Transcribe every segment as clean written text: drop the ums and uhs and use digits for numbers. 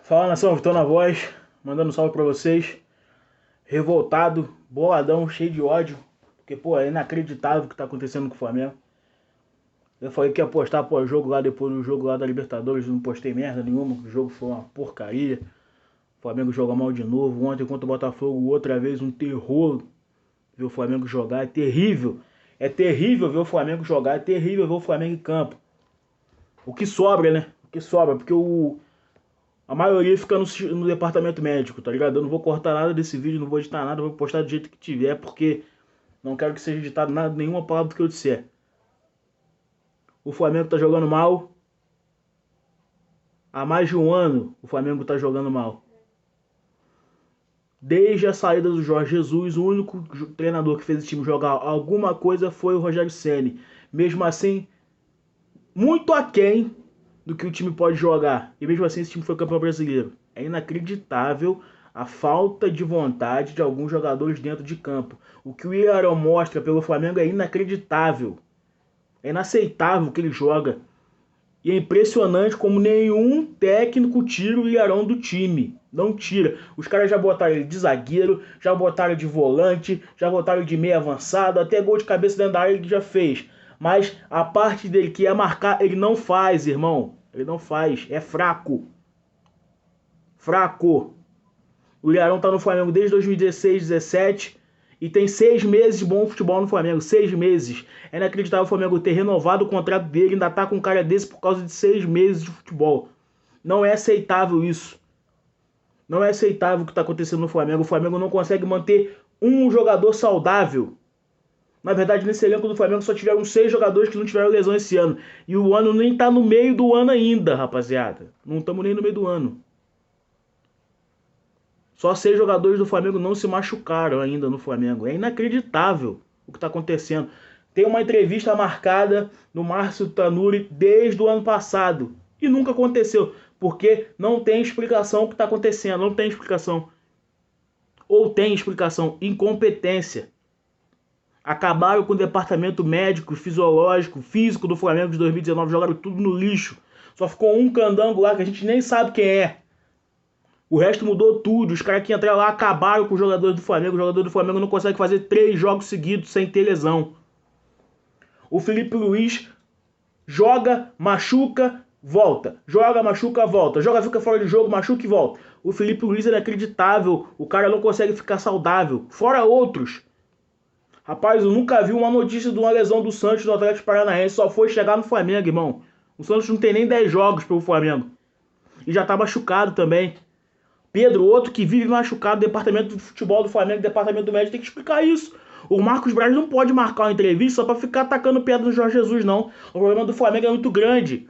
Fala, nação, Vitor na voz, mandando um salve pra vocês. Revoltado, boladão, cheio de ódio, porque, pô, é inacreditável o que tá acontecendo com o Flamengo. Eu falei que ia postar pós-jogo lá, depois do jogo lá da Libertadores, não postei merda nenhuma, o jogo foi uma porcaria. O Flamengo joga mal de novo, ontem contra o Botafogo, outra vez um terror ver o Flamengo jogar, é terrível. É terrível ver o Flamengo jogar, é terrível ver o Flamengo em campo. O que sobra, né? O que sobra, porque a maioria fica no departamento médico, tá ligado? Eu não vou cortar nada desse vídeo, não vou editar nada, vou postar do jeito que tiver, porque não quero que seja editado nada, nenhuma palavra do que eu disser. O Flamengo tá jogando mal. Há mais de um ano o Flamengo tá jogando mal. Desde a saída do Jorge Jesus, o único treinador que fez esse time jogar alguma coisa foi o Rogério Ceni. Mesmo assim, muito aquém do que o time pode jogar. E mesmo assim esse time foi campeão brasileiro. É inacreditável a falta de vontade de alguns jogadores dentro de campo. O que o Ilharão mostra pelo Flamengo é inacreditável. É inaceitável o que ele joga. E é impressionante como nenhum técnico tira o Ilharão do time. Não tira. Os caras já botaram ele de zagueiro, já botaram de volante, já botaram de meio avançado, até gol de cabeça dentro da área ele já fez. Mas a parte dele que é marcar, ele não faz, irmão. Ele não faz. É fraco. Fraco. O Ilharão tá no Flamengo desde 2016, 2017 e tem 6 meses de bom futebol no Flamengo. 6 meses. É inacreditável o Flamengo ter renovado o contrato dele e ainda tá com um cara desse por causa de 6 meses de futebol. Não é aceitável isso. Não é aceitável o que está acontecendo no Flamengo. O Flamengo não consegue manter um jogador saudável. Na verdade, nesse elenco do Flamengo só tiveram 6 jogadores que não tiveram lesão esse ano. E o ano nem tá no meio do ano ainda, rapaziada. Não estamos nem no meio do ano. Só 6 jogadores do Flamengo não se machucaram ainda no Flamengo. É inacreditável o que está acontecendo. Tem uma entrevista marcada no Márcio Tanuri desde o ano passado. E nunca aconteceu. Porque não tem explicação o que está acontecendo. Não tem explicação. Ou tem explicação? Incompetência. Acabaram com o departamento médico, fisiológico, físico do Flamengo de 2019. Jogaram tudo no lixo. Só ficou um candango lá que a gente nem sabe quem é. O resto mudou tudo. Os caras que entraram lá acabaram com os jogadores do Flamengo. O jogador do Flamengo não consegue fazer 3 jogos seguidos sem ter lesão. O Felipe Luiz joga, machuca, volta. Joga, machuca, volta. Joga, fica fora de jogo, machuca e volta. O Felipe Luiz é inacreditável. O cara não consegue ficar saudável. Fora outros. Rapaz, eu nunca vi uma notícia de uma lesão do Santos do Atlético Paranaense. Só foi chegar no Flamengo, irmão. O Santos não tem nem 10 jogos pelo Flamengo. E já tá machucado também. Pedro, outro que vive machucado, departamento de futebol do Flamengo, departamento do médico, tem que explicar isso. O Marcos Braz não pode marcar uma entrevista só pra ficar atacando pedra no Jorge Jesus, não. O problema do Flamengo é muito grande.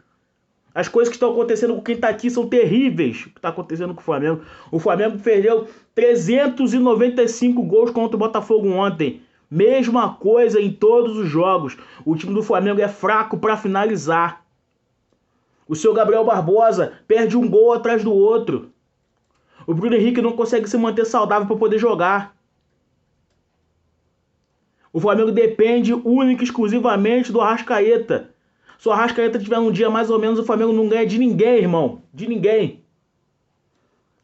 As coisas que estão acontecendo com quem tá aqui são terríveis. O que tá acontecendo com o Flamengo. O Flamengo perdeu 395 gols contra o Botafogo ontem. Mesma coisa em todos os jogos. O time do Flamengo é fraco pra finalizar. O seu Gabriel Barbosa perde um gol atrás do outro. O Bruno Henrique não consegue se manter saudável para poder jogar. O Flamengo depende única e exclusivamente do Arrascaeta. Se o Arrascaeta tiver um dia mais ou menos, o Flamengo não ganha de ninguém, irmão. De ninguém.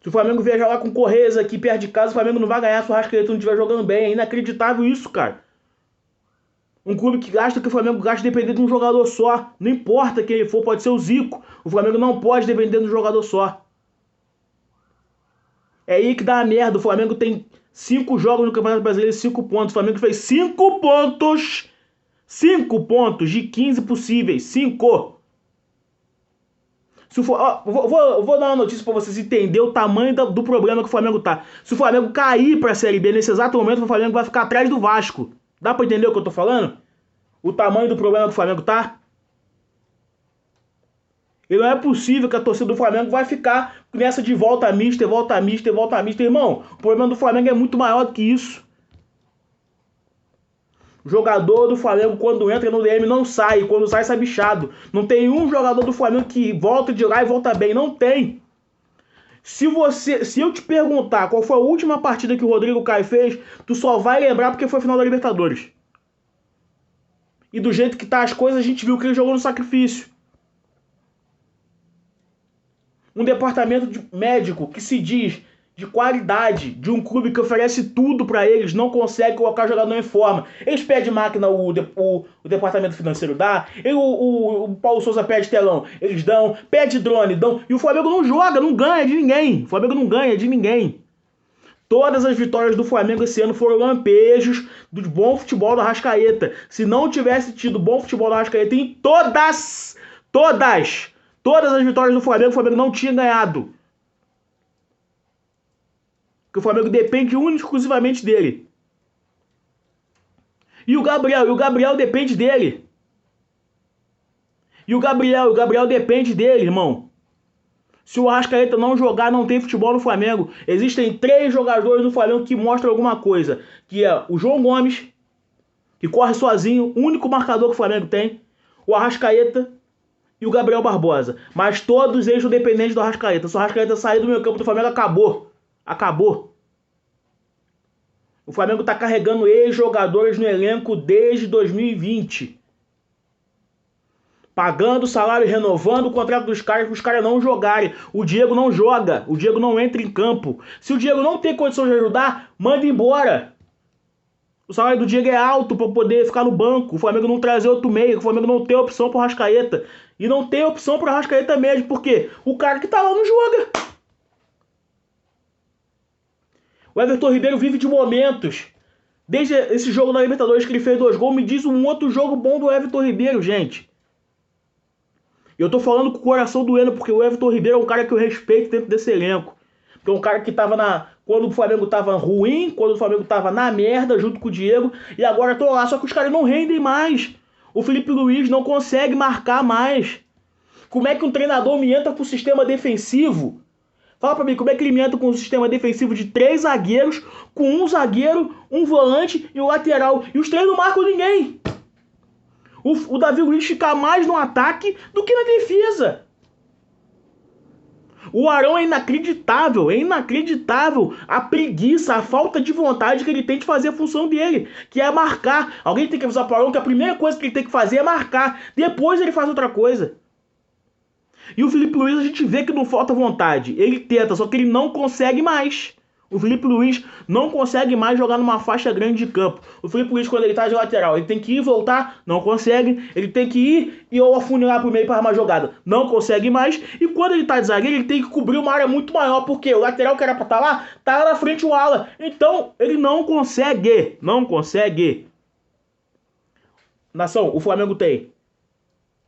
Se o Flamengo viajar lá com Correias aqui perto de casa, o Flamengo não vai ganhar se o Arrascaeta não estiver jogando bem. É inacreditável isso, cara. Um clube que gasta o que o Flamengo gasta dependendo de um jogador só. Não importa quem ele for, pode ser o Zico. O Flamengo não pode depender de um jogador só. É aí que dá a merda. O Flamengo tem 5 jogos no Campeonato Brasileiro e 5 pontos. O Flamengo fez 5 pontos. 5 pontos de 15 possíveis. 5. Se for, vou dar uma notícia pra vocês entenderem o tamanho do problema que o Flamengo tá. Se o Flamengo cair pra Série B nesse exato momento, o Flamengo vai ficar atrás do Vasco. Dá pra entender o que eu tô falando? O tamanho do problema que o Flamengo tá? E não é possível que a torcida do Flamengo vai ficar nessa de volta mister, volta mister, volta mister. Irmão, o problema do Flamengo é muito maior do que isso. O jogador do Flamengo, quando entra no DM, não sai. Quando sai bichado. Não tem um jogador do Flamengo que volta de lá e volta bem. Não tem. Se eu te perguntar qual foi a última partida que o Rodrigo Caio fez, tu só vai lembrar porque foi a final da Libertadores. E do jeito que tá as coisas, a gente viu que ele jogou no sacrifício. um departamento médico que se diz de qualidade, de um clube que oferece tudo para eles, não consegue colocar jogador em forma. Eles pedem máquina, o departamento financeiro dá, o Paulo Souza pede telão, eles dão, pede drone, dão, e o Flamengo não joga, não ganha de ninguém. O Flamengo não ganha de ninguém. Todas as vitórias do Flamengo esse ano foram lampejos do bom futebol do Arrascaeta. Se não tivesse tido bom futebol do Arrascaeta em todas as vitórias do Flamengo, o Flamengo não tinha ganhado. Porque o Flamengo depende única e exclusivamente dele. E o Gabriel depende dele. E o Gabriel depende dele, irmão. Se o Arrascaeta não jogar, não tem futebol no Flamengo. Existem 3 jogadores no Flamengo que mostram alguma coisa. Que é o João Gomes, que corre sozinho, o único marcador que o Flamengo tem. O Arrascaeta e o Gabriel Barbosa. Mas todos eles são dependentes do Arrascaeta. Se o Arrascaeta sair do meio campo do Flamengo, acabou. Acabou. O Flamengo tá carregando ex-jogadores no elenco desde 2020. Pagando salário, renovando o contrato dos caras para os caras não jogarem. O Diego não joga. O Diego não entra em campo. Se o Diego não tem condição de ajudar, manda embora. O salário do Diego é alto para poder ficar no banco. O Flamengo não trazer outro meio. O Flamengo não tem opção para o Arrascaeta. E não tem opção para o Arrascaeta mesmo. Porque o cara que tá lá não joga. O Everton Ribeiro vive de momentos. Desde esse jogo na Libertadores que ele fez 2 gols, me diz um outro jogo bom do Everton Ribeiro, gente. Eu tô falando com o coração doendo, porque o Everton Ribeiro é um cara que eu respeito dentro desse elenco. Porque é um cara que tava quando o Flamengo tava ruim, quando o Flamengo tava na merda, junto com o Diego, e agora tô lá, só que os caras não rendem mais. O Felipe Luiz não consegue marcar mais. Como é que um treinador me entra com o sistema defensivo? Fala pra mim, como é que ele me entra com um sistema defensivo de 3 zagueiros, com um zagueiro, um volante e o lateral, e os 3 não marcam ninguém? O Davi Luiz fica mais no ataque do que na defesa. O Arão é inacreditável a preguiça, a falta de vontade que ele tem de fazer a função dele, que é marcar. Alguém tem que avisar para o Arão que a primeira coisa que ele tem que fazer é marcar, depois ele faz outra coisa. E o Felipe Luiz a gente vê que não falta vontade, ele tenta, só que ele não consegue mais. O Felipe Luiz não consegue mais jogar numa faixa grande de campo. O Felipe Luiz, quando ele tá de lateral, ele tem que ir e voltar, não consegue. Ele tem que ir e ou afunilar pro meio para armar jogada, não consegue mais. E quando ele tá de zagueiro, ele tem que cobrir uma área muito maior, porque o lateral que era pra estar lá, tá lá na frente o ala. Então, ele não consegue. Nação, o Flamengo tem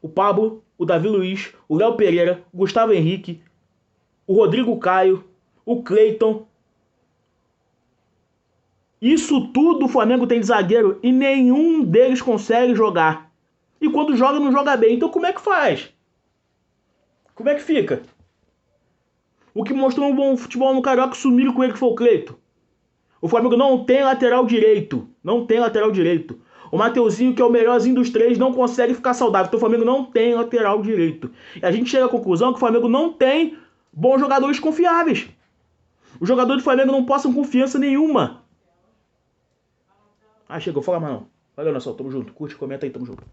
o Pablo, o Davi Luiz, o Léo Pereira, o Gustavo Henrique, o Rodrigo Caio, o Cleiton. Isso tudo o Flamengo tem de zagueiro e nenhum deles consegue jogar. E quando joga, não joga bem. Então como é que faz? Como é que fica? O que mostrou um bom futebol no Carioca, sumiram com ele, que foi o Cleiton. O Flamengo não tem lateral direito. O Mateuzinho, que é o melhorzinho dos 3, não consegue ficar saudável. Então o Flamengo não tem lateral direito. E a gente chega à conclusão que o Flamengo não tem bons jogadores confiáveis. Os jogadores do Flamengo não passam confiança nenhuma. Chega, vou falar mais não. Valeu, nação, tamo junto. Curte, comenta aí, tamo junto.